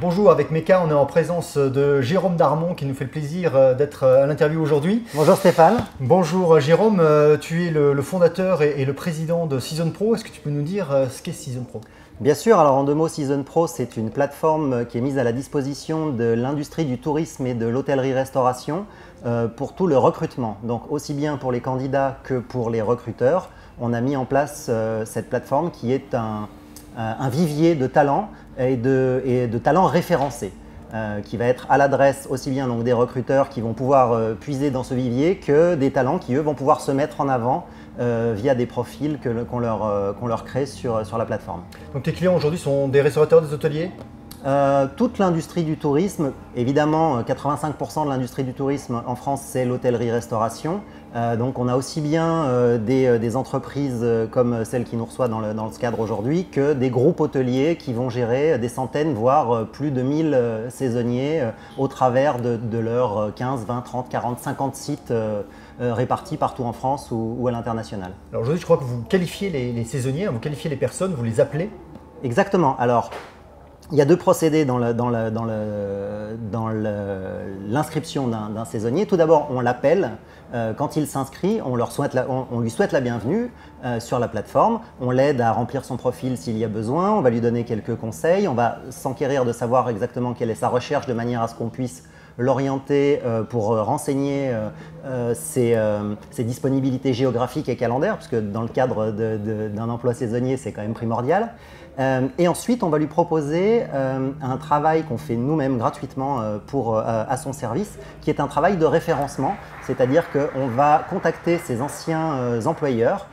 Bonjour, avec Meka, on est en présence de Jérôme Darmon qui nous fait le plaisir d'être à l'interview aujourd'hui. Bonjour Stéphane. Bonjour Jérôme, tu es le fondateur et le président de Season Pro. Est-ce que tu peux nous dire ce qu'est Season Pro? Bien sûr, alors en deux mots, Season Pro, c'est une plateforme qui est mise à la disposition de l'industrie du tourisme et de l'hôtellerie-restauration pour tout le recrutement. Donc aussi bien pour les candidats que pour les recruteurs, on a mis en place cette plateforme qui est un vivier de talents et de talents référencés. Qui va être à l'adresse aussi bien donc des recruteurs qui vont pouvoir puiser dans ce vivier que des talents qui eux vont pouvoir se mettre en avant via des profils qu'on leur crée sur la plateforme. Donc tes clients aujourd'hui sont des restaurateurs, des hôteliers? Toute l'industrie du tourisme, évidemment 85% de l'industrie du tourisme en France c'est l'hôtellerie-restauration. Donc on a aussi bien des entreprises comme celle qui nous reçoit dans ce cadre aujourd'hui que des groupes hôteliers qui vont gérer des centaines voire plus de 1000 saisonniers au travers de leurs 15, 20, 30, 40, 50 sites répartis partout en France ou à l'international. Alors aujourd'hui je crois que vous qualifiez les saisonniers, vous qualifiez les personnes, vous les appelez? Exactement. Alors, il y a deux procédés dans l'inscription d'un saisonnier. Tout d'abord, on l'appelle. Quand il s'inscrit, on lui souhaite la bienvenue sur la plateforme. On l'aide à remplir son profil s'il y a besoin. On va lui donner quelques conseils. On va s'enquérir de savoir exactement quelle est sa recherche de manière à ce qu'on puisse l'orienter pour renseigner ses disponibilités géographiques et calendaires, parce que dans le cadre d'un emploi saisonnier, c'est quand même primordial. Et ensuite, on va lui proposer un travail qu'on fait nous-mêmes gratuitement à son service, qui est un travail de référencement, c'est-à-dire qu'on va contacter ses anciens employeurs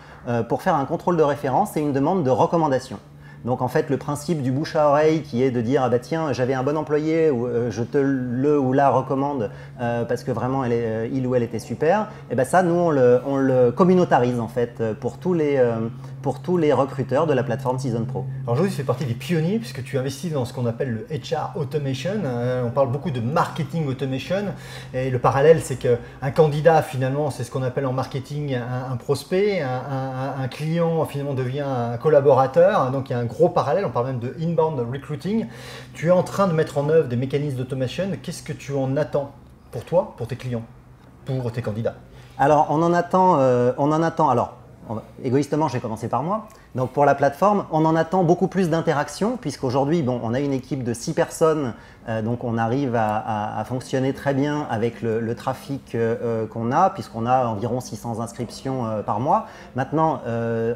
pour faire un contrôle de référence et une demande de recommandation. Donc en fait, le principe du bouche à oreille qui est de dire ah bah tiens, j'avais un bon employé ou je te le ou la recommande parce que vraiment il ou elle était super, et ben ça nous on le communautarise en fait pour tous les recruteurs de la plateforme Season Pro. Alors aujourd'hui, tu fais partie des pionniers puisque tu investis dans ce qu'on appelle le HR Automation. On parle beaucoup de marketing automation et le parallèle c'est qu'un candidat finalement c'est ce qu'on appelle en marketing un prospect, un client finalement devient un collaborateur, donc il y a un gros parallèle, on parle même de inbound recruiting. Tu es en train de mettre en œuvre des mécanismes d'automation. Qu'est-ce que tu en attends pour toi, pour tes clients, pour tes candidats? Alors on en attend, alors égoïstement je vais commencer par moi. Donc pour la plateforme, on en attend beaucoup plus d'interaction puisqu'aujourd'hui bon, on a une équipe de 6 personnes, donc on arrive à fonctionner très bien avec le trafic qu'on a puisqu'on a environ 600 inscriptions par mois. Maintenant,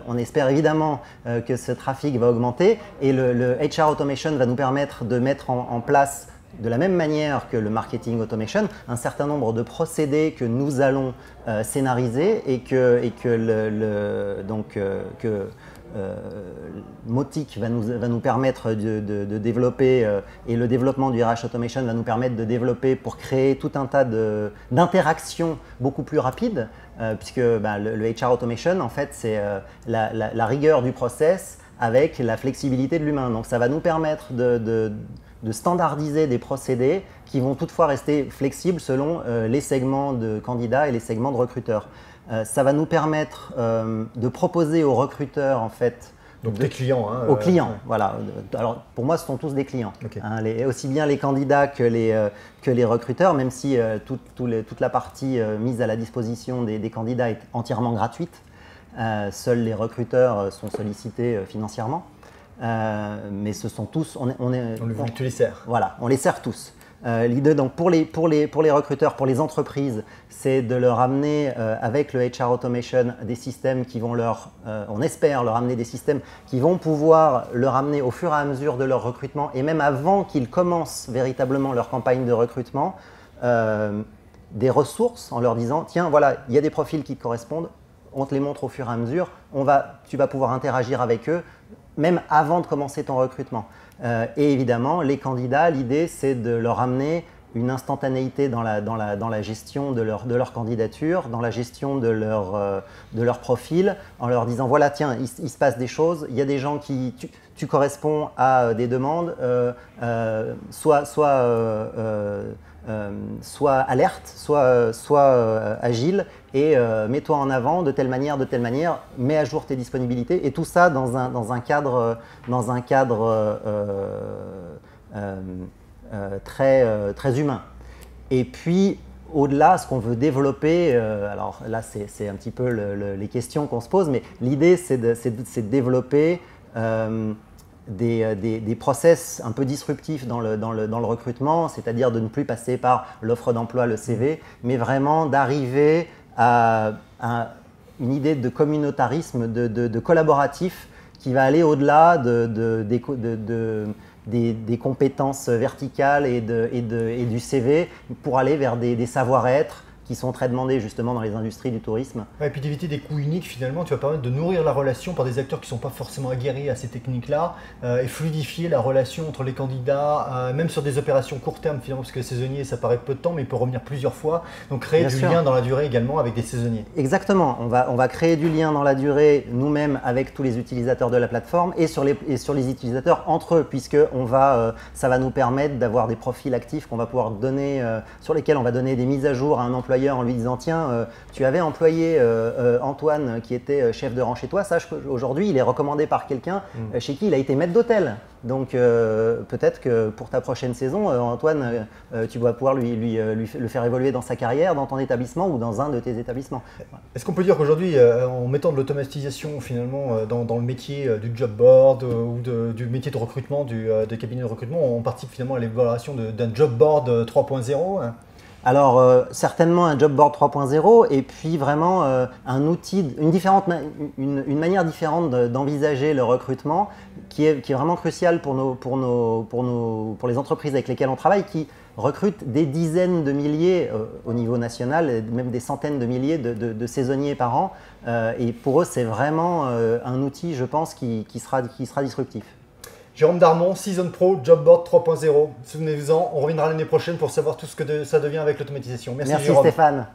on espère évidemment que ce trafic va augmenter et le HR Automation va nous permettre de mettre en place de la même manière que le marketing automation, un certain nombre de procédés que nous allons scénariser et que Mautic va nous permettre de développer et le développement du RH Automation va nous permettre de développer pour créer tout un tas d'interactions beaucoup plus rapides puisque le HR Automation en fait c'est la rigueur du process avec la flexibilité de l'humain. Donc ça va nous permettre de standardiser des procédés qui vont toutefois rester flexibles selon les segments de candidats et les segments de recruteurs. Ça va nous permettre de proposer aux recruteurs en fait… Donc des clients. Aux clients, voilà. Alors pour moi ce sont tous des clients, okay. Aussi bien les candidats que les recruteurs, même si toute la partie mise à la disposition des candidats est entièrement gratuite. Seuls les recruteurs sont sollicités financièrement. Mais ce sont tous, tu les sers. Voilà, on les sert tous. L'idée donc pour les recruteurs, pour les entreprises, c'est de leur amener avec le HR Automation des systèmes qui vont on espère leur amener des systèmes qui vont pouvoir leur amener au fur et à mesure de leur recrutement et même avant qu'ils commencent véritablement leur campagne de recrutement, des ressources en leur disant tiens voilà, il y a des profils qui te correspondent, on te les montre au fur et à mesure, tu vas pouvoir interagir avec eux même avant de commencer ton recrutement. Et évidemment, les candidats, l'idée c'est de leur amener une instantanéité dans la gestion de leur candidature, dans la gestion de leur profil, en leur disant voilà tiens, il se passe des choses, il y a des gens qui… Tu corresponds à des demandes, soit alerte, soit agile et mets-toi en avant de telle manière, mets à jour tes disponibilités et tout ça dans un cadre très humain. Et puis, au-delà, ce qu'on veut développer, alors là, c'est un petit peu les questions qu'on se pose, mais l'idée, c'est de développer des process un peu disruptifs dans le recrutement, c'est-à-dire de ne plus passer par l'offre d'emploi, le CV, mais vraiment d'arriver à une idée de communautarisme, de collaboratif qui va aller au-delà des compétences verticales et du CV pour aller vers des savoir-être qui sont très demandés justement dans les industries du tourisme. Ouais, et puis d'éviter des coûts uniques, finalement, tu vas permettre de nourrir la relation par des acteurs qui ne sont pas forcément aguerris à ces techniques-là et fluidifier la relation entre les candidats, même sur des opérations court terme, finalement, parce que saisonnier, ça paraît peu de temps, mais il peut revenir plusieurs fois. Donc créer du lien dans la durée également avec des saisonniers. Exactement, on va créer du lien dans la durée nous-mêmes avec tous les utilisateurs de la plateforme et sur les utilisateurs entre eux, puisque ça va nous permettre d'avoir des profils actifs qu'on va pouvoir donner, sur lesquels on va donner des mises à jour à un employeur en lui disant tiens, tu avais employé Antoine qui était chef de rang chez toi, sache qu'aujourd'hui il est recommandé par quelqu'un chez qui il a été maître d'hôtel. Donc peut-être que pour ta prochaine saison, Antoine, tu vas pouvoir le faire évoluer dans sa carrière, dans ton établissement ou dans un de tes établissements. Est-ce qu'on peut dire qu'aujourd'hui, en mettant de l'automatisation finalement dans le métier du job board ou du métier de recrutement, des cabinets de recrutement, on participe finalement à l'évaluation d'un job board 3.0 hein? Alors certainement un job board 3.0 et puis vraiment un outil, une manière différente d'envisager le recrutement qui est vraiment crucial pour les entreprises avec lesquelles on travaille qui recrutent des dizaines de milliers au niveau national, même des centaines de milliers de saisonniers par an et pour eux c'est vraiment un outil je pense qui sera disruptif. Jérôme Darmon, Season Pro, Job Board 3.0. Souvenez-vous-en, on reviendra l'année prochaine pour savoir tout ce que ça devient avec l'automatisation. Merci Jérôme. Stéphane.